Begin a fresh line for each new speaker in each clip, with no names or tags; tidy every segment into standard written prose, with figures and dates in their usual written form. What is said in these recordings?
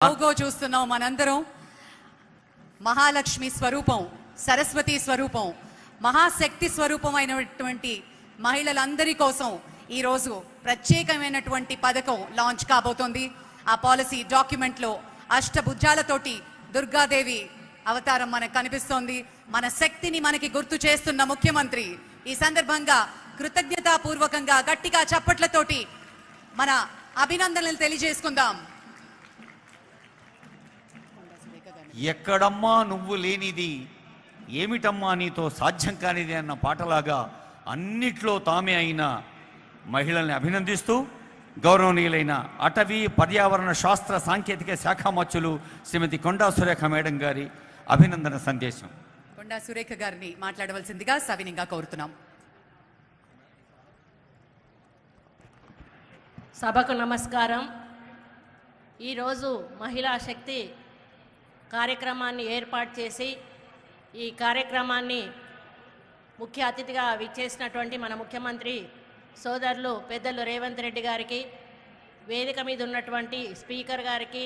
Logo చూస్తున్నాం మనందరం. మహాలక్ష్మి స్వరూపం, సరస్వతి స్వరూపం, మహాశక్తి స్వరూపమైనటువంటి మహిళలందరి కోసం ఈరోజు ప్రత్యేకమైనటువంటి పథకం లాంచ్ కాబోతోంది. ఆ పాలసీ డాక్యుమెంట్లో అష్టభుజాలతోటి దుర్గాదేవి అవతారం మనకు కనిపిస్తోంది. మన శక్తిని మనకి గుర్తు చేస్తున్న ముఖ్యమంత్రి. ఈ సందర్భంగా కృతజ్ఞతాపూర్వకంగా గట్టిగా చప్పట్లతోటి మన అభినందనలు తెలియజేసుకుందాం.
ఎక్కడమ్మా నువ్వు లేనిది, ఏమిటమ్మా నీతో సాధ్యం కానిది అన్న పాటలాగా అన్నిట్లో తామే అయిన మహిళల్ని అభినందిస్తూ గౌరవనీయులైన అటవీ పర్యావరణ శాస్త్ర సాంకేతిక శాఖ మంత్రులు శ్రీమతి కొండా సురేఖ మేడం గారి అభినందన సందేశం.
కొండా సురేఖ గారిని మాట్లాడవలసిందిగా సవినీయంగా కోరుతున్నాం.
సభకు నమస్కారం. ఈరోజు మహిళా శక్తి కార్యక్రమాన్ని ఏర్పాటు చేసి ఈ కార్యక్రమాన్ని ముఖ్య అతిథిగా విచ్చేసినటువంటి మన ముఖ్యమంత్రి సోదరులు పెద్దలు రేవంత్ రెడ్డి గారికి, వేదిక మీద ఉన్నటువంటి స్పీకర్ గారికి,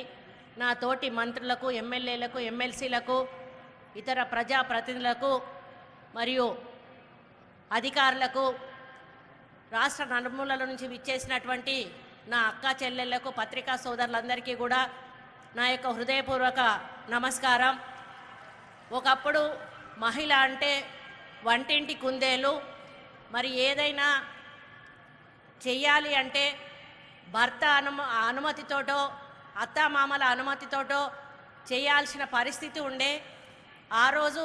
నా తోటి మంత్రులకు, ఎమ్మెల్యేలకు, ఎమ్మెల్సీలకు, ఇతర ప్రజాప్రతినిధులకు మరియు అధికారులకు, రాష్ట్ర నలుమూలల నుంచి విచ్చేసినటువంటి నా అక్క చెల్లెళ్లకు, పత్రికా సోదరులందరికీ కూడా నా యొక్క హృదయపూర్వక నమస్కారం. ఒకప్పుడు మహిళ అంటే వంటింటి కుందేలు. మరి ఏదైనా చెయ్యాలి అంటే భర్త అనుమతితోటో అత్తామామల అనుమతితోటో చేయాల్సిన పరిస్థితి ఉండే. ఆ రోజు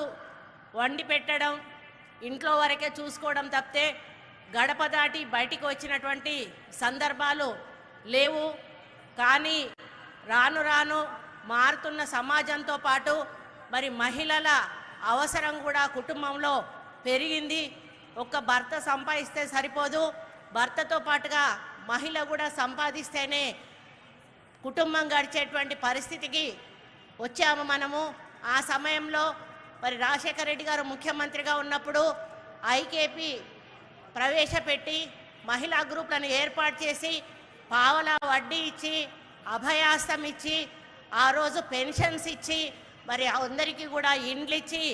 వండి పెట్టడం, ఇంట్లో వరకే చూసుకోవడం తప్పితే గడప దాటి బయటికి వచ్చినటువంటి సందర్భాలు లేవు. కానీ రాను రాను మారుతున్న సమాజంతో పాటు మరి మహిళల అవసరం కూడా కుటుంబంలో పెరిగింది. ఒక్క భర్త సంపాదిస్తే సరిపోదు, భర్తతో పాటుగా మహిళ కూడా సంపాదిస్తేనే కుటుంబం గడిచేటువంటి పరిస్థితికి వచ్చాము మనము. ఆ సమయంలో మరి రాజశేఖర రెడ్డి గారు ముఖ్యమంత్రిగా ఉన్నప్పుడు ఐకేపీ ప్రవేశపెట్టి మహిళా గ్రూపులను ఏర్పాటు చేసి పావలా వడ్డీ ఇచ్చి, అభయాస్తం ఇచ్చి, ఆ రోజు పెన్షన్స్ ఇచ్చి, మరి అందరికీ కూడా ఇండ్లు ఇచ్చి,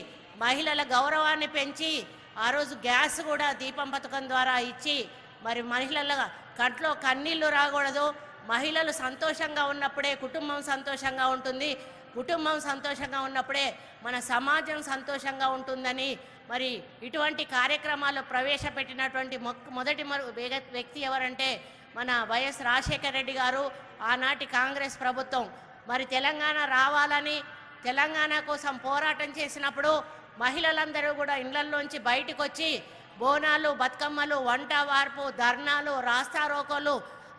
మహిళల గౌరవాన్ని పెంచి, ఆ రోజు గ్యాస్ కూడా దీపం పథకం ద్వారా ఇచ్చి, మరి మహిళల కంట్లో కన్నీళ్లు రాకూడదు, మహిళలు సంతోషంగా ఉన్నప్పుడే కుటుంబం సంతోషంగా ఉంటుంది, కుటుంబం సంతోషంగా ఉన్నప్పుడే మన సమాజం సంతోషంగా ఉంటుందని మరి ఇటువంటి కార్యక్రమాలు ప్రవేశపెట్టినటువంటి మొదటి వ్యక్తి ఎవరంటే మన వైఎస్ రాజశేఖర రెడ్డి గారు. ఆనాటి కాంగ్రెస్ ప్రభుత్వం మరి తెలంగాణ రావాలని తెలంగాణ కోసం పోరాటం చేసినప్పుడు మహిళలందరూ కూడా ఇళ్లలోంచి బయటకు వచ్చి బోనాలు, బతుకమ్మలు, వంట వార్పు, ధర్నాలు, రాస్తారోకోలు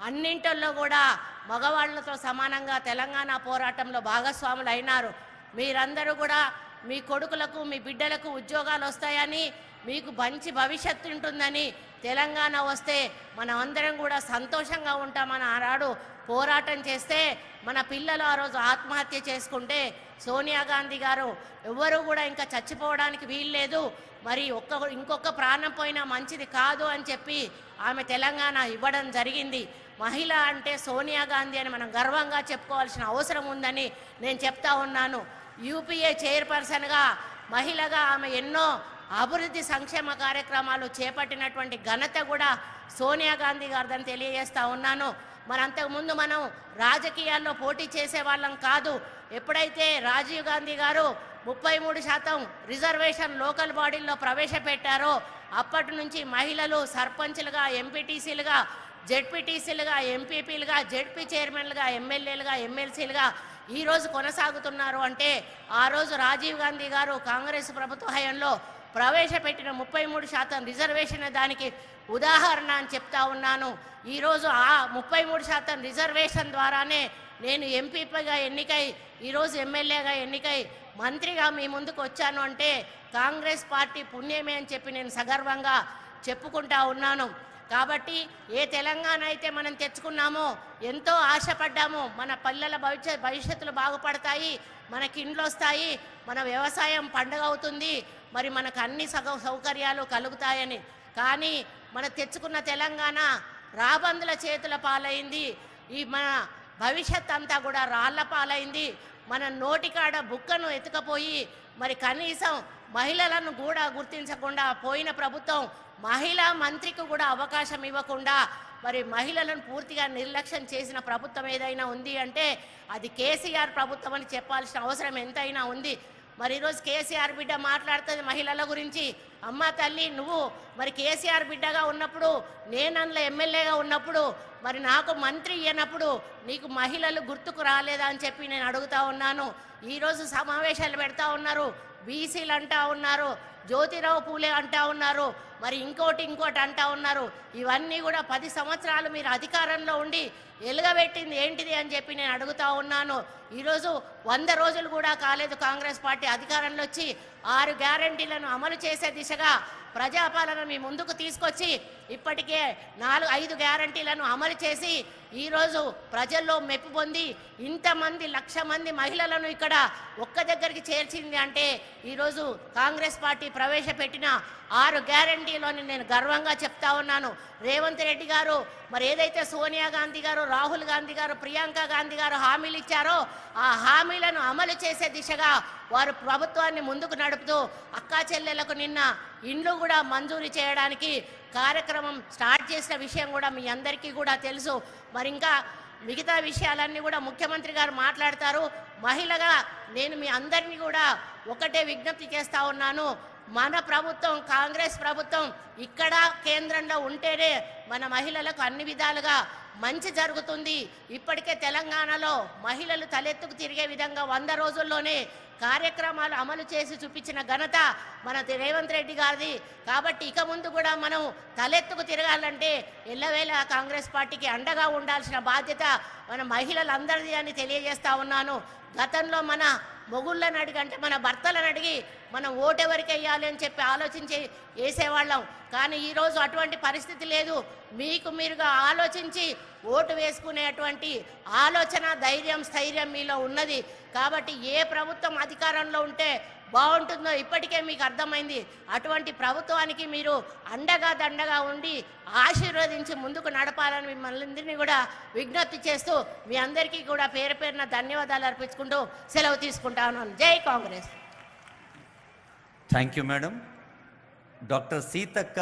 అన్నింటిల్లో కూడా మగవాళ్లతో సమానంగా తెలంగాణ పోరాటంలో భాగస్వాములు అయినారు. మీరందరూ కూడా మీ కొడుకులకు, మీ బిడ్డలకు ఉద్యోగాలు వస్తాయని, మీకు మంచి భవిష్యత్తు ఉంటుందని, తెలంగాణ వస్తే మనం అందరం కూడా సంతోషంగా ఉంటామని ఆనాడు పోరాటం చేస్తే మన పిల్లలు ఆ రోజు ఆత్మహత్య చేసుకుంటే సోనియా గాంధీ గారు ఎవ్వరూ కూడా ఇంకా చచ్చిపోవడానికి వీల్లేదు, మరి ఇంకొక ప్రాణం పోయినా మంచిది కాదు అని చెప్పి ఆమె తెలంగాణ ఇవ్వడం జరిగింది. మహిళ అంటే సోనియా గాంధీ అని మనం గర్వంగా చెప్పుకోవాల్సిన అవసరం ఉందని నేను చెప్తా ఉన్నాను. యూపీఏ చైర్పర్సన్గా మహిళగా ఆమె ఎన్నో అభివృద్ధి సంక్షేమ కార్యక్రమాలు చేపట్టినటువంటి ఘనత కూడా సోనియా గాంధీ గారిదని తెలియజేస్తూ ఉన్నాను. మరి అంతకుముందు మనం రాజకీయాల్లో పోటీ చేసే వాళ్ళం కాదు. ఎప్పుడైతే రాజీవ్ గాంధీ గారు 33% రిజర్వేషన్ లోకల్ బాడీల్లో ప్రవేశపెట్టారో అప్పటి నుంచి మహిళలు సర్పంచ్లుగా, ఎంపీటీసీలుగా, జెడ్పీటీసీలుగా, ఎంపీపీలుగా, జెడ్పీ చైర్మన్లుగా, ఎమ్మెల్యేలుగా, ఎమ్మెల్సీలుగా ఈరోజు కొనసాగుతున్నారు. అంటే ఆ రోజు రాజీవ్ గాంధీ గారు కాంగ్రెస్ ప్రభుత్వ హయాంలో ప్రవేశపెట్టిన 33% రిజర్వేషన్ దానికి ఉదాహరణ అని చెప్తా ఉన్నాను. ఈరోజు ఆ 33% రిజర్వేషన్ ద్వారానే నేను ఎంపీగా ఎన్నికై, ఈరోజు ఎమ్మెల్యేగా ఎన్నికై, మంత్రిగా మీ ముందుకు వచ్చాను అంటే కాంగ్రెస్ పార్టీ పుణ్యమే అని చెప్పి నేను సగర్వంగా చెప్పుకుంటా ఉన్నాను. కాబట్టి ఏ తెలంగాణ అయితే మనం తెచ్చుకున్నామో, ఎంతో ఆశపడ్డామో, మన పిల్లల భవిష్యత్తులు బాగుపడతాయి, మనకి ఇండ్లు వస్తాయి, మన వ్యవసాయం పండుగ అవుతుంది, మరి మనకు అన్ని సౌకర్యాలు కలుగుతాయని. కానీ మన తెచ్చుకున్న తెలంగాణ రాబందుల చేతుల పాలైంది. ఈ మన భవిష్యత్ అంతా కూడా రాళ్ల పాలైంది. మన నోటికాడ బుక్కను ఎత్తుకపోయి మరి కనీసం మహిళలను కూడా గుర్తించకుండా పోయిన ప్రభుత్వం మహిళా మంత్రికి కూడా అవకాశం ఇవ్వకుండా మరి మహిళలను పూర్తిగా నిర్లక్ష్యం చేసిన ప్రభుత్వం ఏదైనా ఉంది అంటే అది కేసీఆర్ ప్రభుత్వం అని చెప్పాల్సిన అవసరం ఎంతైనా ఉంది. మరి ఈరోజు కేసీఆర్ బిడ్డ మాట్లాడుతుంది మహిళల గురించి. అమ్మ తల్లి, నువ్వు మరి కేసీఆర్ బిడ్డగా ఉన్నప్పుడు, నేను అందులో ఎమ్మెల్యేగా ఉన్నప్పుడు, మరి నాకు మంత్రి ఇయ్యనప్పుడు నీకు మహిళలు గుర్తుకు రాలేదా అని చెప్పి నేను అడుగుతా ఉన్నాను. ఈరోజు సమావేశాలు పెడతా ఉన్నారు, బీసీలు అంటా ఉన్నారు, జ్యోతిరావు పూలే అంటా ఉన్నారు, మరి ఇంకోటి అంటా ఉన్నారు. ఇవన్నీ కూడా 10 సంవత్సరాలు మీరు అధికారంలో ఉండి ఎలుగబెట్టింది ఏంటిది అని చెప్పి నేను అడుగుతా ఉన్నాను. ఈరోజు 100 రోజులు కూడా కాలేదు కాంగ్రెస్ పార్టీ అధికారంలో వచ్చి 6 గ్యారంటీలను అమలు చేసే దిశగా ప్రజాపాలన మీ ముందుకు తీసుకొచ్చి ఇప్పటికే 4-5 గ్యారంటీలను అమలు చేసి ఈరోజు ప్రజల్లో మెప్పు పొంది ఇంతమంది 1,00,000 మంది మహిళలను ఇక్కడ ఒక్క దగ్గరికి చేర్చింది అంటే ఈరోజు కాంగ్రెస్ పార్టీ ప్రవేశపెట్టిన 6 గ్యారంటీలోని నేను గర్వంగా చెప్తా ఉన్నాను. రేవంత్ రెడ్డి గారు మరి ఏదైతే సోనియా గాంధీ గారు, రాహుల్ గాంధీ గారు, ప్రియాంక గాంధీ గారు హామీలు ఇచ్చారో ఆ హామీలను అమలు చేసే దిశగా వారు ప్రభుత్వాన్ని ముందుకు నడుపుతూ అక్కా చెల్లెలకు నిన్న ఇండ్లు కూడా మంజూరు చేయడానికి కార్యక్రమం స్టార్ట్ చేసిన విషయం కూడా మీ అందరికీ కూడా తెలుసు. మరి ఇంకా మిగతా విషయాలన్నీ కూడా ముఖ్యమంత్రి గారు మాట్లాడతారు. మహిళగా నేను మీ అందరినీ కూడా ఒకటే విజ్ఞప్తి చేస్తా ఉన్నాను. మన ప్రభుత్వం, కాంగ్రెస్ ప్రభుత్వం ఇక్కడ కేంద్రంలో ఉంటేనే మన మహిళలకు అన్ని విధాలుగా మంచి జరుగుతుంది. ఇప్పటికే తెలంగాణలో మహిళలు తలెత్తుకు తిరిగే విధంగా 100 రోజుల్లోనే కార్యక్రమాలు అమలు చేసి చూపించిన ఘనత మన రేవంత్ రెడ్డి గారిది. కాబట్టి ఇక ముందు కూడా మనం తలెత్తుకు తిరగాలంటే ఎల్లవేళ కాంగ్రెస్ పార్టీకి అండగా ఉండాల్సిన బాధ్యత మన మహిళలందరిది అని తెలియజేస్తా ఉన్నాను. గతంలో మన మొగుళ్ళని అడిగి అంటే మన భర్తలను అడిగి మనం ఓటెవరికి వేయాలి అని చెప్పి ఆలోచించి వేసేవాళ్ళం. కానీ ఈరోజు అటువంటి పరిస్థితి లేదు. మీకు మీరుగా ఆలోచించి ఓటు వేసుకునేటువంటి ఆలోచన, ధైర్యం, స్థైర్యం మీలో ఉన్నది. కాబట్టి ఏ ప్రభుత్వం అధికారంలో ఉంటే బాగుంటుందో ఇప్పటికే మీకు అర్థమైంది. అటువంటి ప్రభుత్వానికి మీరు అండగా దండగా ఉండి ఆశీర్వదించి ముందుకు నడపాలని మిమ్మల్ని కూడా విజ్ఞప్తి చేస్తూ మీ అందరికీ కూడా పేరు పేరున ధన్యవాదాలు అర్పించుకుంటూ సెలవు తీసుకుంటాను. జై Congress.
Thank you madam. Doctor Seethakka